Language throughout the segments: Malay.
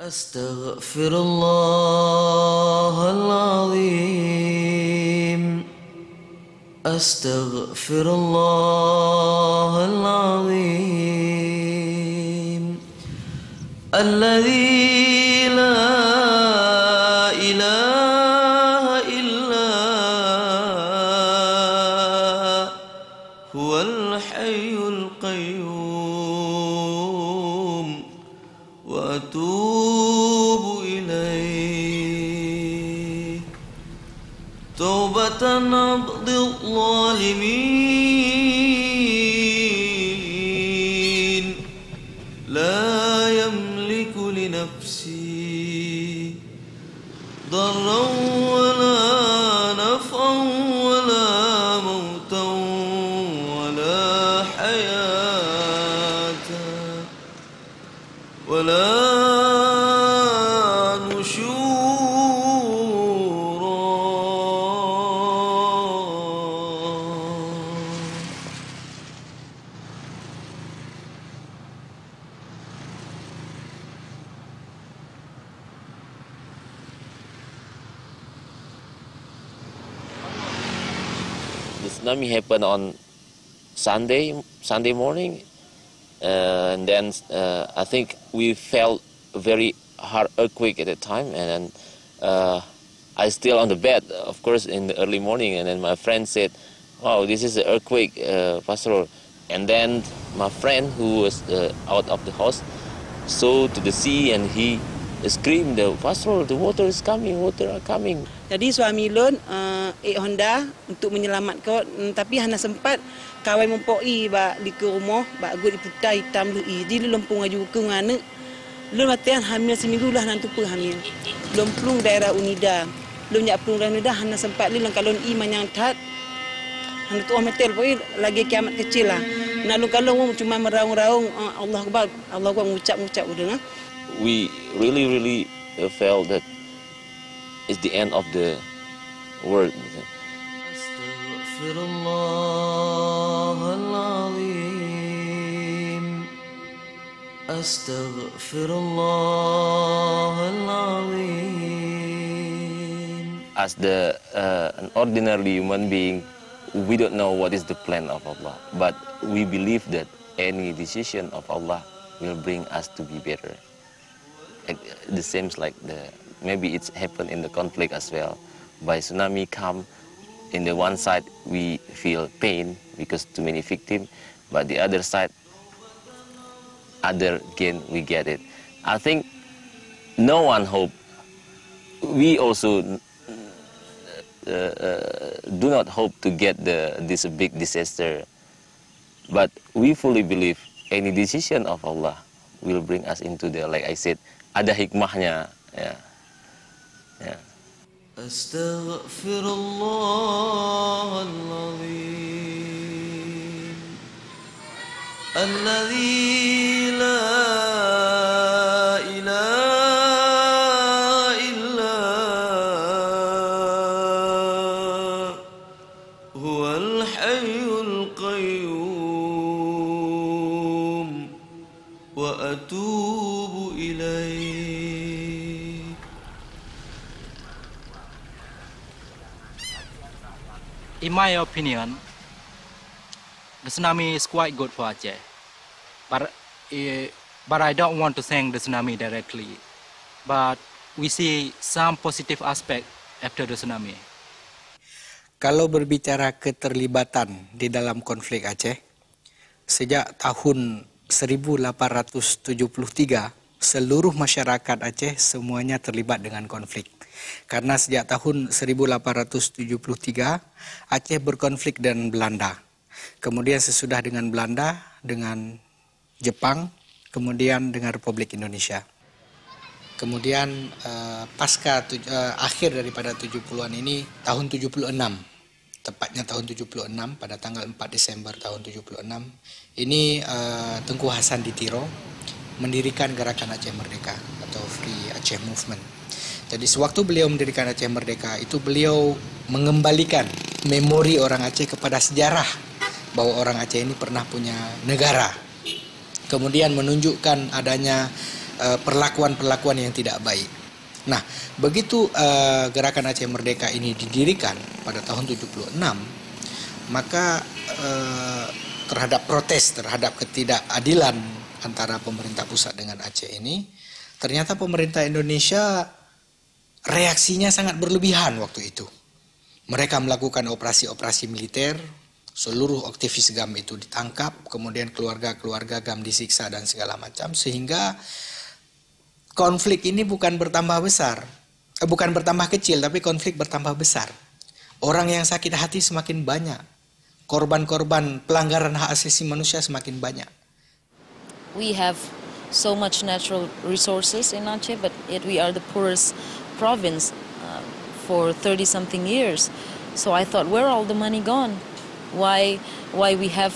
Astaghfirullahaladzim. Astaghfirullahaladzim. Alladzi la ilaha illa huwal hayyul qayyum wa atubu ilaih. Taubatan abdil zalimin la yamliku li nafsi darran wala naf'an wala mautan wala hayatan wala The tsunami happened on Sunday morning, and then I think we felt a very hard earthquake at the time, and then I still on the bed, of course, in the early morning, and then my friend said, "Wow, this is an earthquake, Pastor." And then my friend who was out of the house saw to the sea, and he screamed, "Pastor, the water is coming, water are coming." Jadi suami lun Honda untuk menyelamatkan, tapi hanya sempat kawai mempoi ba di ke rumah ba gut diputai hitam lu di lempung aju ke ngane. Lun matian hamil seminggu lah nanti pun hamil. Lempung daerah Unida. Lun nyak pelung daerah Unida hanya sempat li kalon manyang tat. Hanya tu metel poi lagi kiamat kecil lah. Nak lu kalau cuma meraung-raung Allah Akbar, Allah Akbar mengucap-ngucap udah. We really felt that it's the end of the world. Astaghfirullahaladzim. Astaghfirullahaladzim. As an ordinary human being, we don't know what is the plan of Allah, but we believe that any decision of Allah will bring us to be better. The same like maybe it's happened in the conflict as well. By tsunami come, in the one side we feel pain because too many victims, but the other side, again we get it. I think no one hope. We also do not hope to get this big disaster, but we fully believe any decision of Allah will bring us into the, like I said, ada hikmahnya, ya. Ya. Astaghfirullahaladzim. Alladzi la ilaha illa huwal hayyul qayyum wa atubu ilaih. In my opinion, the tsunami is quite good for Aceh, but I don't want to thank the tsunami directly. But we see some positive aspect after the tsunami. Kalau berbicara keterlibatan di dalam konflik Aceh, sejak tahun 1873, seluruh masyarakat Aceh semuanya terlibat dengan konflik. Karena sejak tahun 1873, Aceh berkonflik dengan Belanda. Kemudian sesudah dengan Belanda, dengan Jepang, kemudian dengan Republik Indonesia. Kemudian pasca akhir daripada 70-an ini, tahun 76, tepatnya tahun 76, pada tanggal 4 Desember tahun 76, ini Tengku Hasan Ditiro mendirikan Gerakan Aceh Merdeka atau Free Aceh Movement. Jadi sewaktu beliau mendirikan Aceh Merdeka itu beliau mengembalikan memori orang Aceh kepada sejarah bahwa orang Aceh ini pernah punya negara. Kemudian menunjukkan adanya perlakuan-perlakuan yang tidak baik. Nah, begitu Gerakan Aceh Merdeka ini didirikan pada tahun 76, maka terhadap protes terhadap ketidakadilan antara pemerintah pusat dengan Aceh ini, ternyata pemerintah Indonesia reaksinya sangat berlebihan waktu itu. Mereka melakukan operasi-operasi militer, seluruh aktivis GAM itu ditangkap, kemudian keluarga-keluarga GAM disiksa dan segala macam, sehingga konflik ini bukan bertambah besar, bukan bertambah kecil, tapi konflik bertambah besar. Orang yang sakit hati semakin banyak, korban-korban pelanggaran hak asasi manusia semakin banyak. We have so much natural resources in Aceh, but yet we are the poorest province for 30-something years. So I thought, where all the money gone? Why we have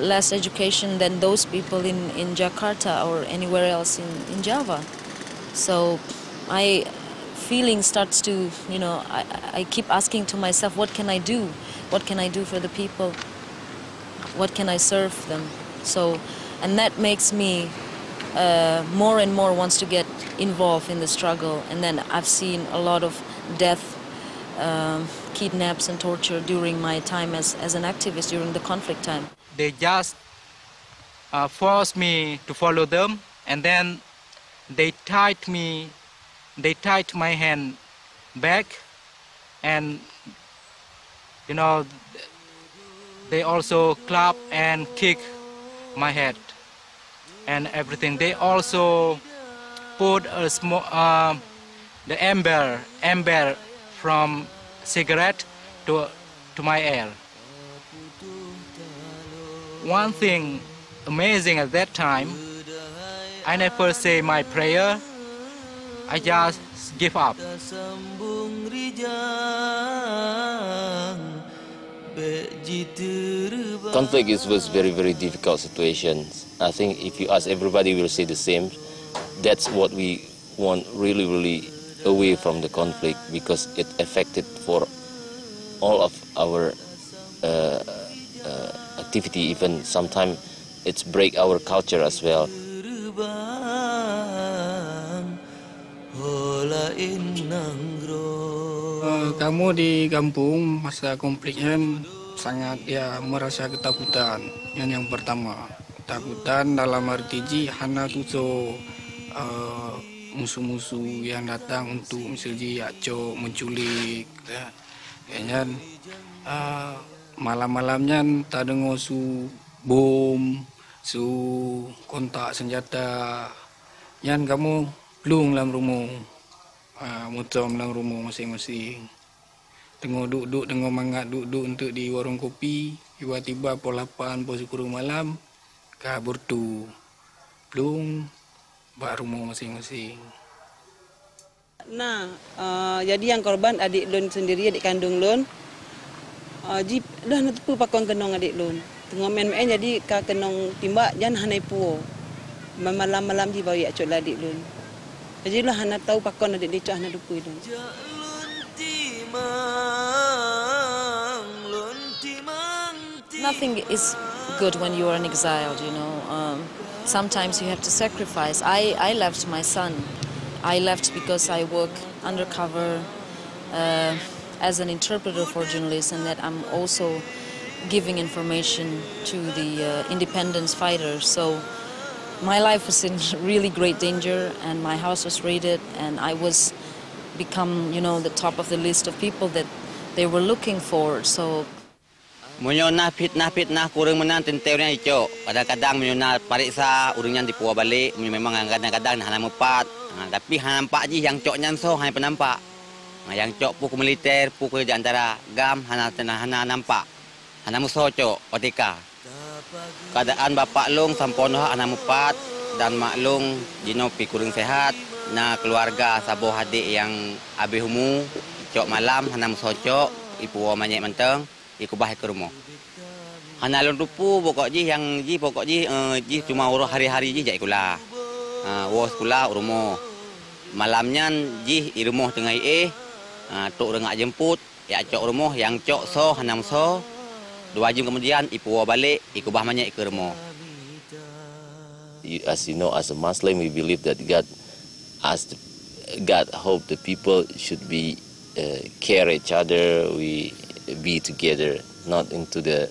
less education than those people in Jakarta or anywhere else in Java? So feeling starts to, I keep asking to myself, what can I do? What can I do for the people? What can I serve them? So, and that makes me more and more wants to get involved in the struggle. And then I've seen a lot of death, kidnaps and torture during my time as an activist during the conflict time. They just forced me to follow them, and then they tied my hand back, and they also clap and kick my head and everything. They also put a small the ember from cigarette to my ear. One thing amazing at that time, I never say my prayer. I just give up. Conflict was very, very difficult situation. I think if you ask everybody, will say the same. That's what we want really, really away from the conflict, because it affected for all of our activity. Even sometimes it's break our culture as well. Kamu di kampung masa konflik kan sangat merasa ketakutan. Yang pertama, ketakutan dalam arti hana tuso musuh-musuh yang datang untuk misalnya acok, menculik, kan malam-malamnya tak dengar su bom, su kontak senjata, yang kamu belum dalam rumah, muncul dalam rumah masing-masing. Tengok duduk, tengok mangat duduk untuk di warung kopi, tiba-tiba pukul 8, pukul 10 malam, kabur tu, belum bak rumah masing-masing. Nah, jadi yang korban adik Lun sendiri, adik kandung Lun. Dah nak tepu pakon kenong adik Lun. Tengok main-main jadi ka kenong timbak jangan hanai puo. Malam-malam ji bawa acok lah adik Lun. Jadi lah hana tahu pakon adik dia cak hana tepu Lun. Nothing is good when you are an exiled, Sometimes you have to sacrifice. I left my son. I left because I work undercover as an interpreter for journalists, and that I'm also giving information to the independence fighters. So my life was in really great danger, and my house was raided, and I was become, the top of the list of people that they were looking for. So Menyonah fitnah kurang menang tenternya icok. Kadang-kadang menyonah pariksa urangnya dipuah balik. Memang kadang-kadang hana mepat. Tapi hana nampak je yang coknya so hanya penampak. Yang cok pukul militer, pukul di antara GAM hana nampak. Hana musuh cok OTK. Keadaan bapak long sampono hana mepat dan mak long jino pi kurang sehat. Na keluarga saboh adik yang habis humu cok malam hana musuh cok ipuah banyak menteng. Ikubah ke rumah. Hana lon rupu pokok yang pokok cuma urus hari-hari jak sekolah. Wo sekolah rumah. Malamnya di rumah tengah tok rengak jemput, ya cok rumah yang cok so hanam so. 2 jam kemudian ipu balik, ikubah banyak ke rumah. as you know, as a Muslim, we believe that God hope the people should be care each other, we be together, not into the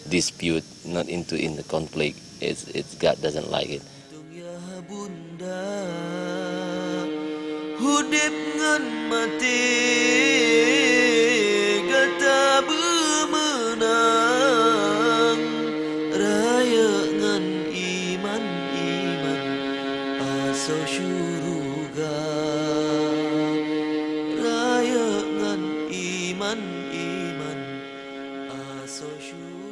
dispute, not into in the conflict. It's God doesn't like it. Hudip ngan mati gata bemenang raya ngan iman aso syuruga raya ngan iman aso syuruga.